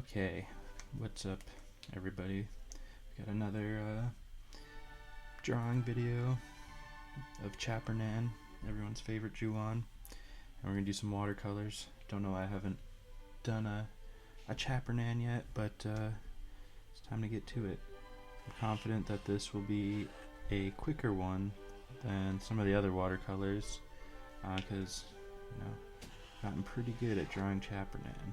Okay, what's up everybody? We got another drawing video of Chappernan, everyone's favorite Juon, and we're gonna do some watercolors. Don't know, I haven't done a Chappernan yet, but it's time to get to it. I'm confident that this will be a quicker one than some of the other watercolors, because I've gotten pretty good at drawing Chappernan.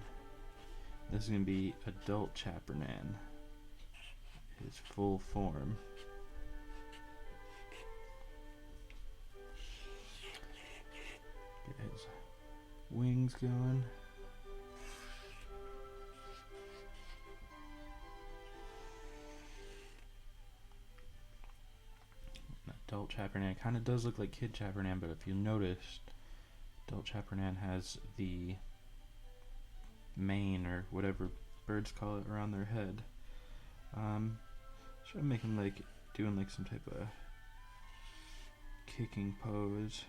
This is going to be adult Chappernan, his full form. Get his wings going. Adult Chappernan kind of does look like kid Chappernan, but if you noticed, adult Chappernan has the mane or whatever birds call it around their head. Should make him like doing like some type of kicking pose.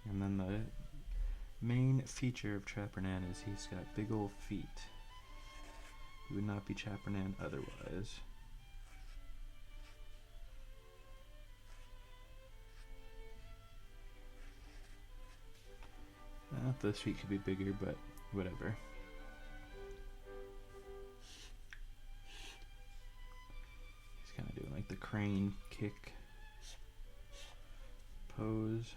And then the main feature of Chappernan is he's got big old feet. He would not be Chappernan otherwise. Those feet could be bigger, but whatever. He's kind of doing like the crane kick pose.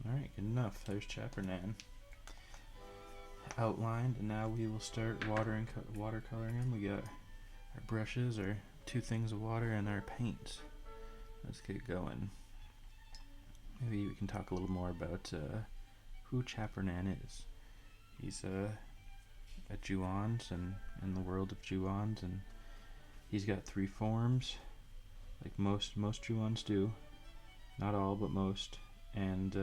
Alright, good enough. There's Chappernan outlined, and now we will start watercoloring him. We got our brushes, our 2 things of water, and our paint. Let's get going. Maybe we can talk a little more about who Chappernan is. He's a Juonz and in the world of Juonz, and he's got 3 forms, like most Juonz do. Not all, but most. And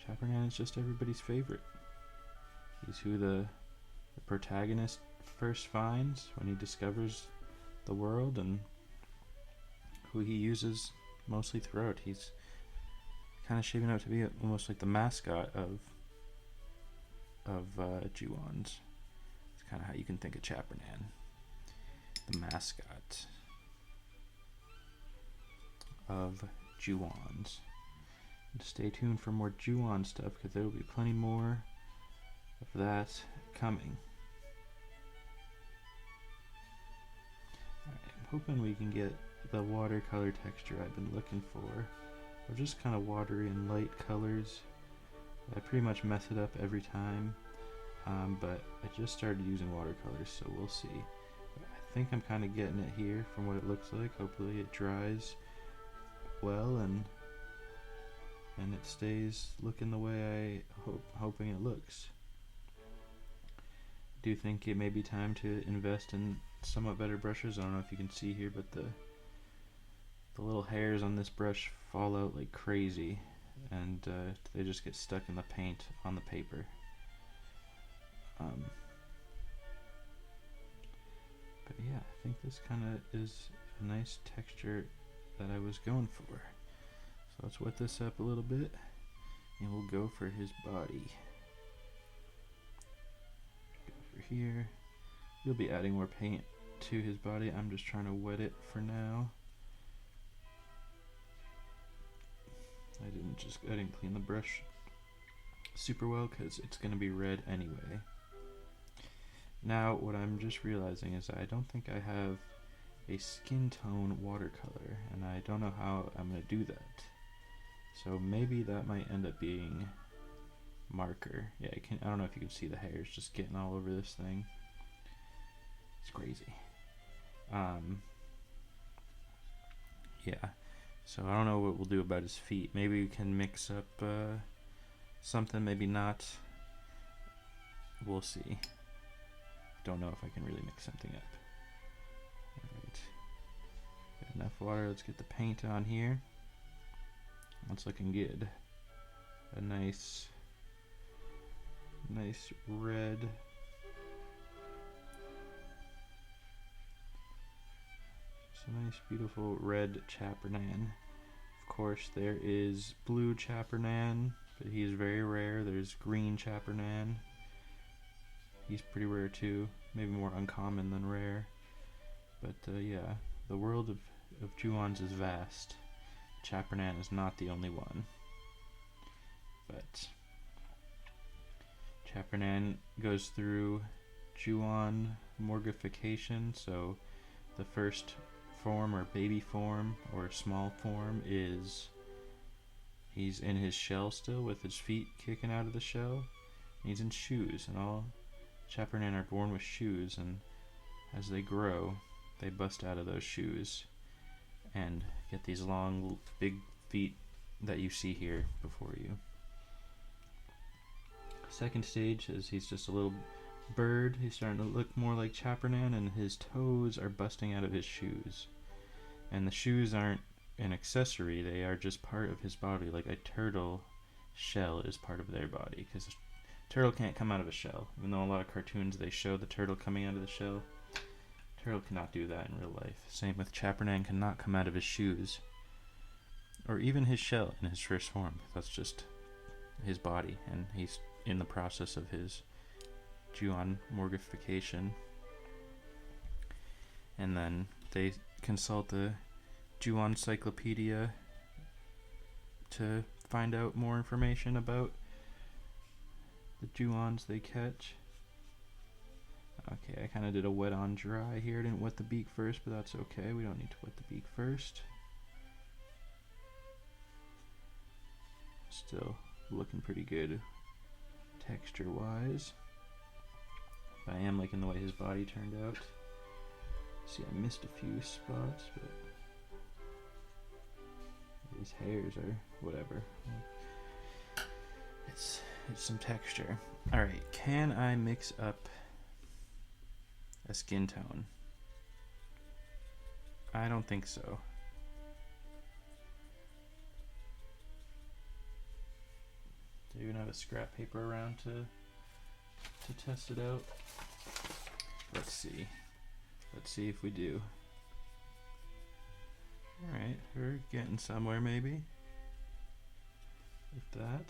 Chappernan is just everybody's favorite. He's who the protagonist first finds when he discovers the world, and who he uses mostly throughout. He's kind of shaping out to be almost like the mascot of Juonz. It's kind of how you can think of Chappernan, the mascot of Juonz. Stay tuned for more Juonz stuff, because there will be plenty more of that coming. I'm hoping we can get the watercolor texture I've been looking for. Or just kind of watery and light colors. I pretty much mess it up every time, but I just started using watercolors, so we'll see. I think I'm kind of getting it here from what it looks like. Hopefully it dries well and it stays looking the way hoping it looks. I do think it may be time to invest in somewhat better brushes. I don't know if you can see here, but the little hairs on this brush fall out like crazy, and they just get stuck in the paint on the paper. But yeah, I think this kind of is a nice texture that I was going for. So let's wet this up a little bit, and we'll go for his body. Go over here. We'll be adding more paint to his body. I'm just trying to wet it for now. I didn't clean the brush super well, because it's going to be red anyway. Now what I'm just realizing is I don't think I have a skin tone watercolor, and I don't know how I'm going to do that. So maybe that might end up being marker. Yeah, I don't know if you can see the hairs just getting all over this thing. It's crazy. Yeah, so I don't know what we'll do about his feet. Maybe we can mix up something, maybe not. We'll see. Don't know if I can really mix something up. Alright, got enough water. Let's get the paint on here. That's looking good. A nice red a nice, beautiful red Chappernan. Of course, there is blue Chappernan, but he's very rare. There's green Chappernan. He's pretty rare too, maybe more uncommon than rare. But yeah, the world of Juonz is vast. Chappernan is not the only one. But Chappernan goes through Juon morgification, so the first form or baby form or small form is he's in his shell still with his feet kicking out of the shell. He's in shoes, and all Chappernan are born with shoes, and as they grow they bust out of those shoes and get these long big feet that you see here before you. Second stage is he's just a little bird. He's starting to look more like Chappernan, and his toes are busting out of his shoes. And the shoes aren't an accessory, they are just part of his body, like a turtle shell is part of their body, because a turtle can't come out of a shell. Even though a lot of cartoons they show the turtle coming out of the shell, turtle cannot do that in real life. Same with Chappernan cannot come out of his shoes, or even his shell in his first form. That's just his body, and he's in the process of his Juon morgification. And then they consult the Juon encyclopedia to find out more information about the Juons they catch. Okay, I kind of did a wet on dry here. I didn't wet the beak first, but that's okay. We don't need to wet the beak first. Still looking pretty good texture wise. But I am liking the way his body turned out. See, I missed a few spots, but these hairs are whatever. It's some texture. Alright, can I mix up a skin tone? I don't think so. Do you even have a scrap paper around to test it out? Let's see. Let's see if we do. Alright, we're getting somewhere maybe. With that.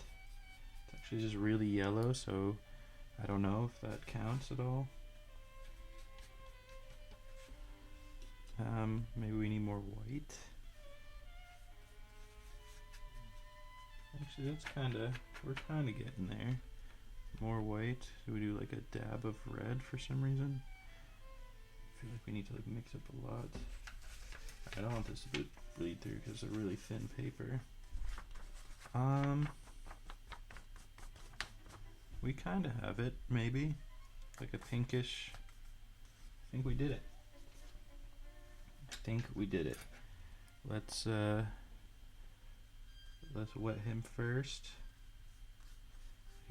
It's actually just really yellow, so I don't know if that counts at all. Maybe we need more white. Actually, we're kinda getting there. More white. So we do like a dab of red for some reason. I feel like we need to like mix up a lot. I don't want this to bleed through because they're really thin paper. We kind of have it, maybe like a pinkish. I think we did it. Let's wet him first.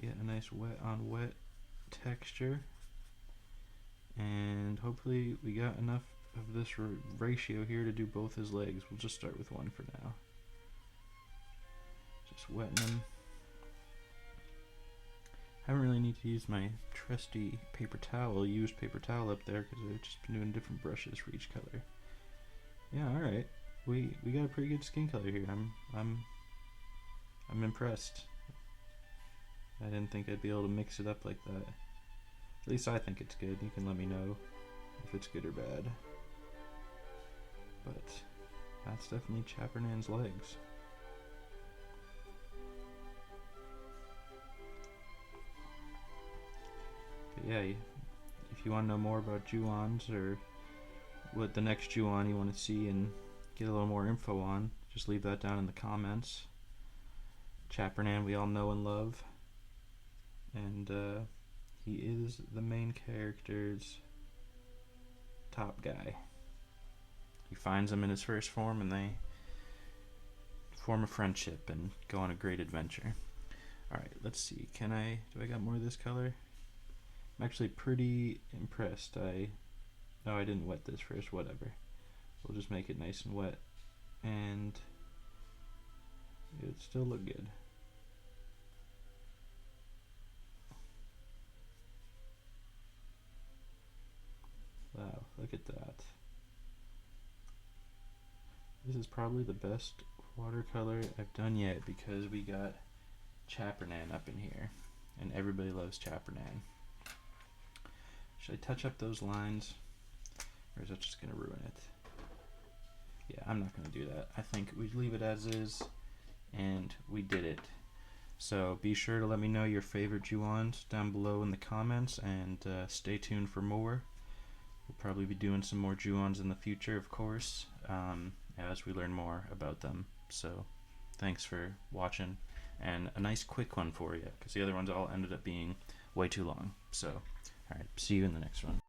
Get a nice wet on wet texture, and hopefully we got enough of this ratio here to do both his legs. We'll just start with one for now. Just wetting him. I don't really need to use my trusty paper towel, used paper towel up there, because I've just been doing different brushes for each color. Yeah, all right. We got a pretty good skin color here. I'm impressed. I didn't think I'd be able to mix it up like that. At least I think it's good. You can let me know if it's good or bad. But that's definitely Chappernan's legs. But yeah, if you want to know more about Juonz or what the next Juon you want to see and get a little more info on, just leave that down in the comments. Chappernan we all know and love, and he is the main character's top guy. He finds him in his first form and they form a friendship and go on a great adventure. Alright, let's see, do I got more of this color? I'm actually pretty impressed. No, I didn't wet this first, whatever. We'll just make it nice and wet, and it still look good. Wow, look at that. This is probably the best watercolor I've done yet because we got Chappernan up in here, and everybody loves Chappernan. Should I touch up those lines, or is that just going to ruin it? Yeah, I'm not going to do that. I think we leave it as is, and we did it. So be sure to let me know your favorite Juonz down below in the comments, and stay tuned for more. We'll probably be doing some more Juonz in the future, of course, as we learn more about them. So thanks for watching, and a nice quick one for you, because the other ones all ended up being way too long. So, alright, see you in the next one.